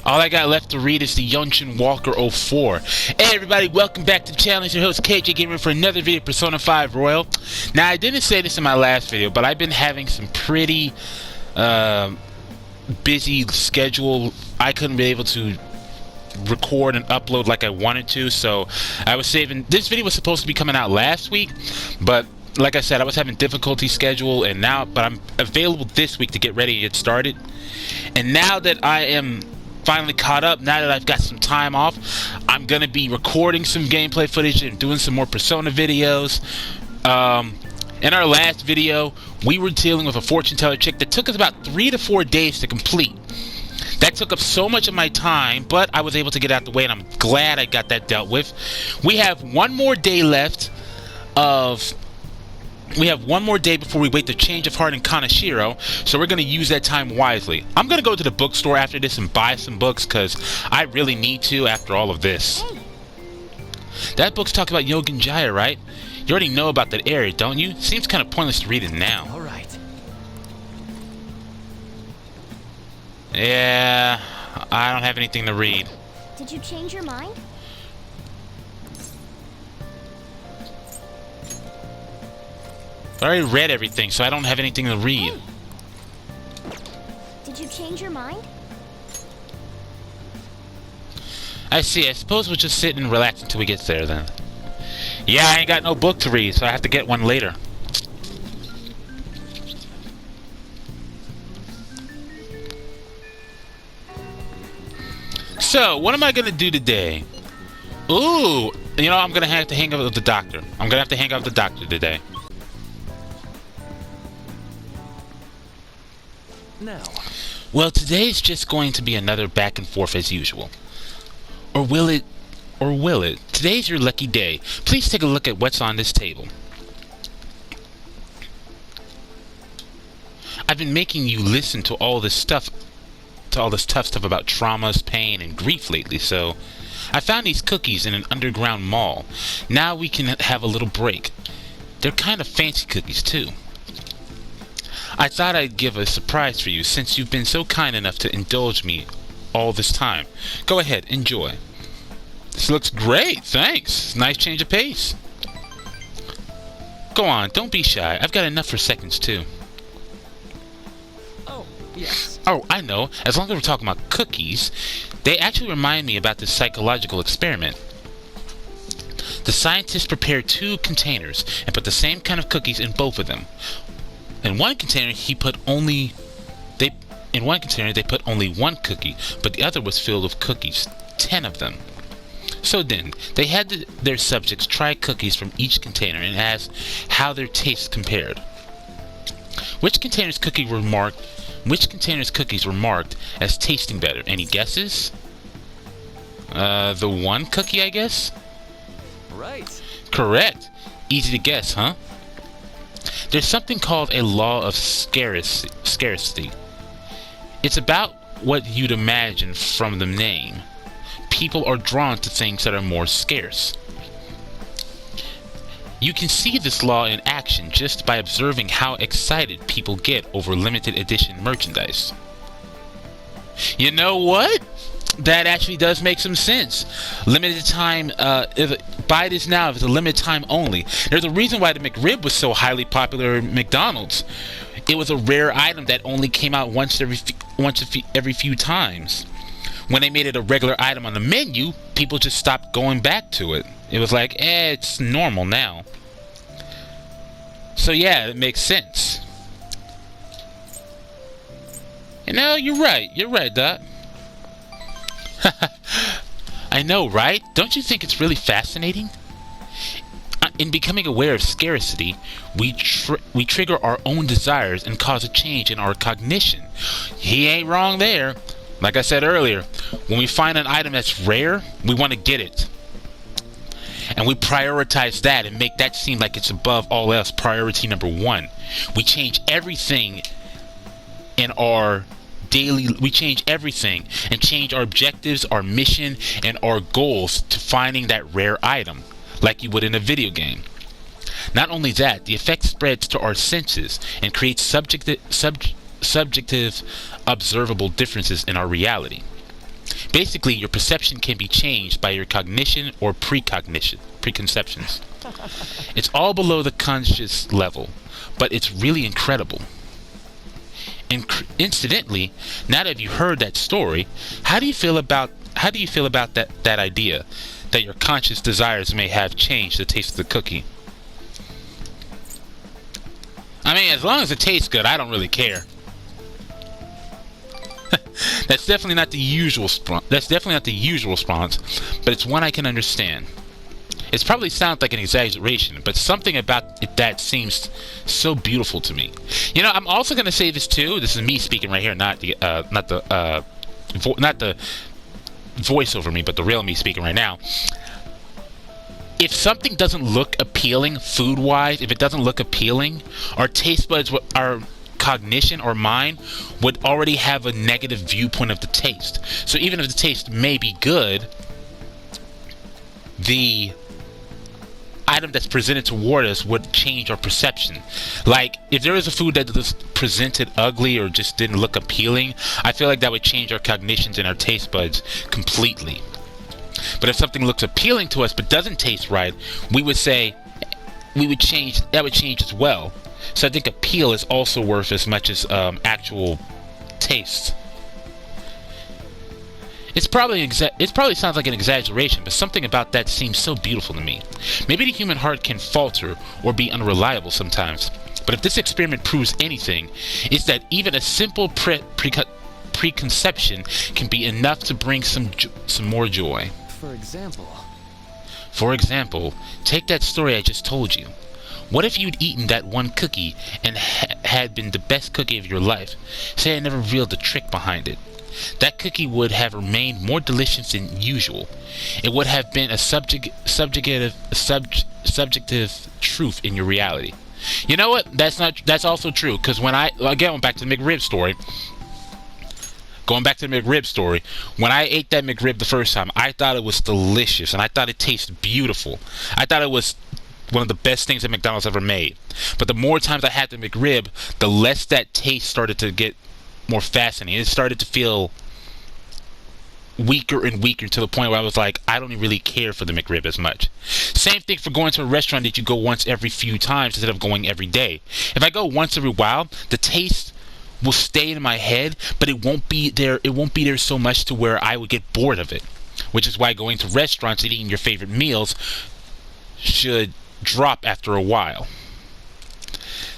All I got left to read is the Yunshin Walker 04. Hey everybody, welcome back to the channel. It's your host KJ Gamer for another video of Persona 5 Royal. Now I didn't say this in my last video, but I've been having some pretty busy schedule. I couldn't be able to record and upload like I wanted to, so I was saving. This video was supposed to be coming out last week, but like I said, I was having difficulty schedule, and but I'm available this week to get ready to get started. And now that I am finally caught up, now that I've got some time off, I'm gonna be recording some gameplay footage and doing some more Persona videos. In our last video, we were dealing with a fortune teller chick that took us about 3 to 4 days to complete. That took up so much of my time, but I was able to get out the way, and I'm glad I got that dealt with. We have one more day left before we wait the change of heart in Kaneshiro, so we're going to use that time wisely. I'm going to go to the bookstore after this and buy some books, because I really need to after all of this. That book's talking about Yogen Jaya, right? You already know about that area, don't you? Seems kind of pointless to read it now. Alright. Yeah, I don't have anything to read. Did you change your mind? I already read everything, so I don't have anything to read. Hey. Did you change your mind? I see. I suppose we'll just sit and relax until we get there, then. Yeah, I ain't got no book to read, so I have to get one later. So, what am I gonna do today? Ooh! You know, I'm gonna have to hang out with the doctor. I'm gonna have to hang out with the doctor today. Now. Well, today's just going to be another back and forth as usual. Or will it? Or will it? Today's your lucky day. Please take a look at what's on this table. I've been making you listen to all this stuff, tough stuff about traumas, pain, and grief lately, so I found these cookies in an underground mall. Now we can have a little break. They're kind of fancy cookies, too. I thought I'd give a surprise for you, since you've been so kind enough to indulge me all this time. Go ahead, enjoy. This looks great, thanks. Nice change of pace. Go on, don't be shy. I've got enough for seconds, too. Oh, yes. Oh, I know. As long as we're talking about cookies, they actually remind me about this psychological experiment. The scientists prepared 2 containers and put the same kind of cookies in both of them. In one container, they put only 1 cookie, but the other was filled with cookies, 10 of them. So then, they had their subjects try cookies from each container and ask how their tastes compared. Which containers' cookies were marked as tasting better? Any guesses? The 1 cookie, I guess? Right. Correct. Easy to guess, huh? There's something called a law of scarcity. It's about what you'd imagine from the name. People are drawn to things that are more scarce. You can see this law in action just by observing how excited people get over limited edition merchandise. You know what? That actually does make some sense. Limited time, buy this now if it's a limited time only. There's a reason why the McRib was so highly popular at McDonald's. It was a rare item that only came out once every few times. When they made it a regular item on the menu, people just stopped going back to it. It was like, it's normal now. So yeah, it makes sense. You know, you're right, Doc. I know, right? Don't you think it's really fascinating? In becoming aware of scarcity, we trigger our own desires and cause a change in our cognition. He ain't wrong there. Like I said earlier, when we find an item that's rare, we want to get it. And we prioritize that and make that seem like it's above all else, priority number 1. We change everything in our we change everything and change our objectives, our mission, and our goals to finding that rare item, like you would in a video game. Not only that, the effect spreads to our senses and creates subjective observable differences in our reality. Basically, your perception can be changed by your cognition or preconceptions. It's all below the conscious level, but it's really incredible. Incidentally, now that you've heard that story, how do you feel about that idea that your conscious desires may have changed the taste of the cookie? I mean, as long as it tastes good, I don't really care. That's definitely not the usual response, but it's one I can understand. It probably sounds like an exaggeration, but something about it that seems so beautiful to me. You know, I'm also going to say this too. This is me speaking right here, not the voice over me, but the real me speaking right now. If something doesn't look appealing food-wise, if it doesn't look appealing, our taste buds, our cognition or mind would already have a negative viewpoint of the taste. So even if the taste may be good, the item that's presented toward us would change our perception. Like, if there was a food that was presented ugly or just didn't look appealing, I feel like that would change our cognitions and our taste buds completely. But if something looks appealing to us but doesn't taste right, that would change as well. So I think appeal is also worth as much as actual taste. It probably sounds like an exaggeration, but something about that seems so beautiful to me. Maybe the human heart can falter or be unreliable sometimes, but if this experiment proves anything, it's that even a simple preconception can be enough to bring some more joy. For example, take that story I just told you. What if you'd eaten that one cookie and had been the best cookie of your life? Say I never revealed the trick behind it. That cookie would have remained more delicious than usual. It would have been a subjective truth in your reality. You know what? That's also true, because when going back to the McRib story, when I ate that McRib the first time, I thought it was delicious, and I thought it tasted beautiful. I thought it was one of the best things that McDonald's ever made. But the more times I had the McRib, the less that taste started to get more fascinating. It started to feel weaker and weaker to the point where I was like, I don't really care for the McRib as much. Same thing for going to a restaurant that you go once every few times instead of going every day. If I go once every while, the taste will stay in my head, but it won't be there so much to where I would get bored of it. Which is why going to restaurants and eating your favorite meals should drop after a while.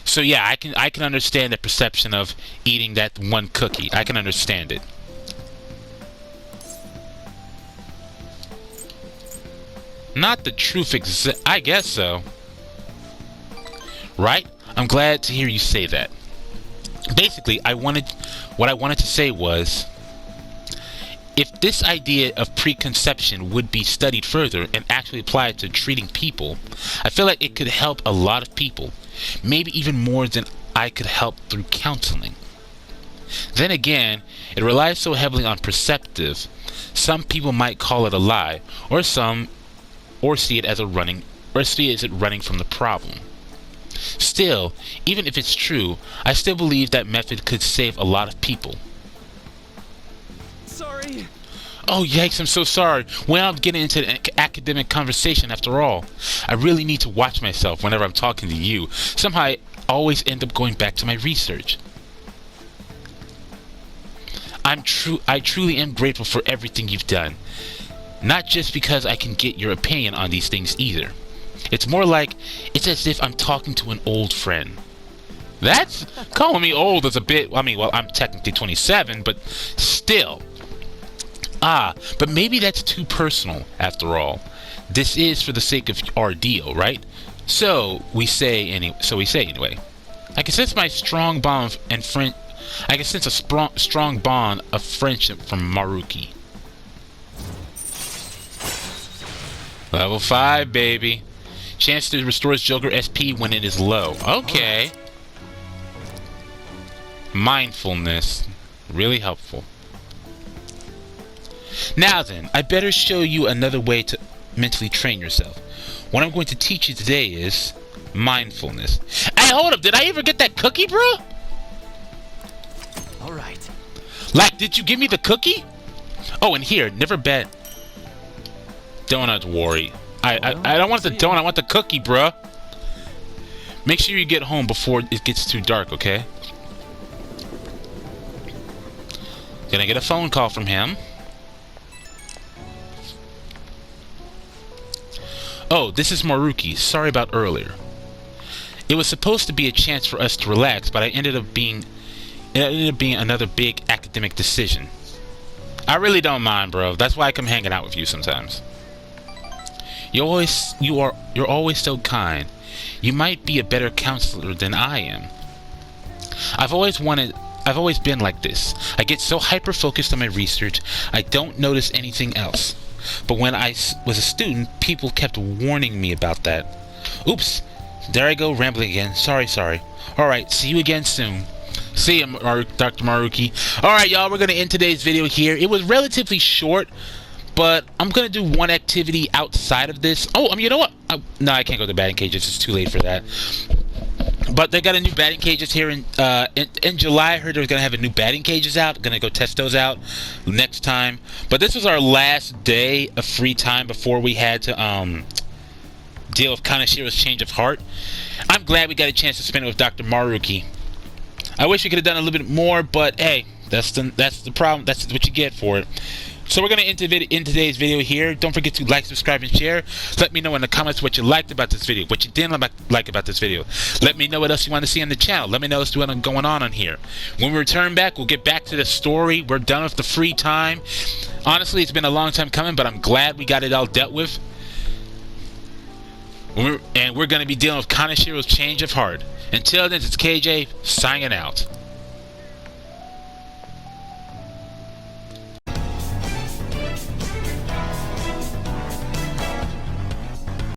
So yeah, I can understand the perception of eating that one cookie. I can understand it. Not the truth I guess so. Right? I'm glad to hear you say that. Basically, what I wanted to say was, if this idea of preconception would be studied further and actually applied to treating people, I feel like it could help a lot of people. Maybe even more than I could help through counseling. Then again, it relies so heavily on perceptive. Some people might call it a lie, or see it as running from the problem. Still, even if it's true, I still believe that method could save a lot of people. Sorry. Oh yikes, I'm so sorry. Well, I'm getting into an academic conversation after all. I really need to watch myself whenever I'm talking to you. Somehow I always end up going back to my research. I truly am grateful for everything you've done. Not just because I can get your opinion on these things either. It's more like, it's as if I'm talking to an old friend. That's calling me old is a bit, I'm technically 27, but still. But maybe that's too personal, after all. This is for the sake of our deal, right? So we say anyway. I can sense a strong bond of friendship from Maruki. Level 5, baby. Chance to restore Joker SP when it is low. Okay. Mindfulness. Really helpful. Now then, I better show you another way to mentally train yourself. What I'm going to teach you today is mindfulness. Hey, hold up, did I ever get that cookie, bro? Alright. Like, did you give me the cookie? Oh, and here, never bet. Don't worry. I don't want the donut. I want the cookie, bruh. Make sure you get home before it gets too dark, okay? Gonna get a phone call from him. Oh, this is Maruki. Sorry about earlier. It was supposed to be a chance for us to relax, but it ended up being another big academic decision. I really don't mind, bro. That's why I come hanging out with you sometimes. You're always so kind. You might be a better counselor than I am. I've always been like this. I get so hyper-focused on my research, I don't notice anything else. But when I was a student, people kept warning me about that. Oops, there I go rambling again. Sorry. Alright, see you again soon. See you, Dr. Maruki. Alright, y'all, we're going to end today's video here. It was relatively short, but I'm going to do one activity outside of this. Oh, you know what? No, I can't go to batting cages. It's too late for that. But they got a new batting cages here in July. I heard they're going to have a new batting cages out. Going to go test those out next time. But this was our last day of free time before we had to deal with Kanashiro's change of heart. I'm glad we got a chance to spend it with Dr. Maruki. I wish we could have done a little bit more, but hey, that's the problem. That's what you get for it. So we're going to end today's video here. Don't forget to like, subscribe, and share. Let me know in the comments what you liked about this video, what you didn't like about this video. Let me know what else you want to see on the channel. Let me know what's going on here. When we return back, we'll get back to the story. We're done with the free time. Honestly, it's been a long time coming, but I'm glad we got it all dealt with. And we're going to be dealing with Kanashiro's change of heart. Until then, it's KJ signing out.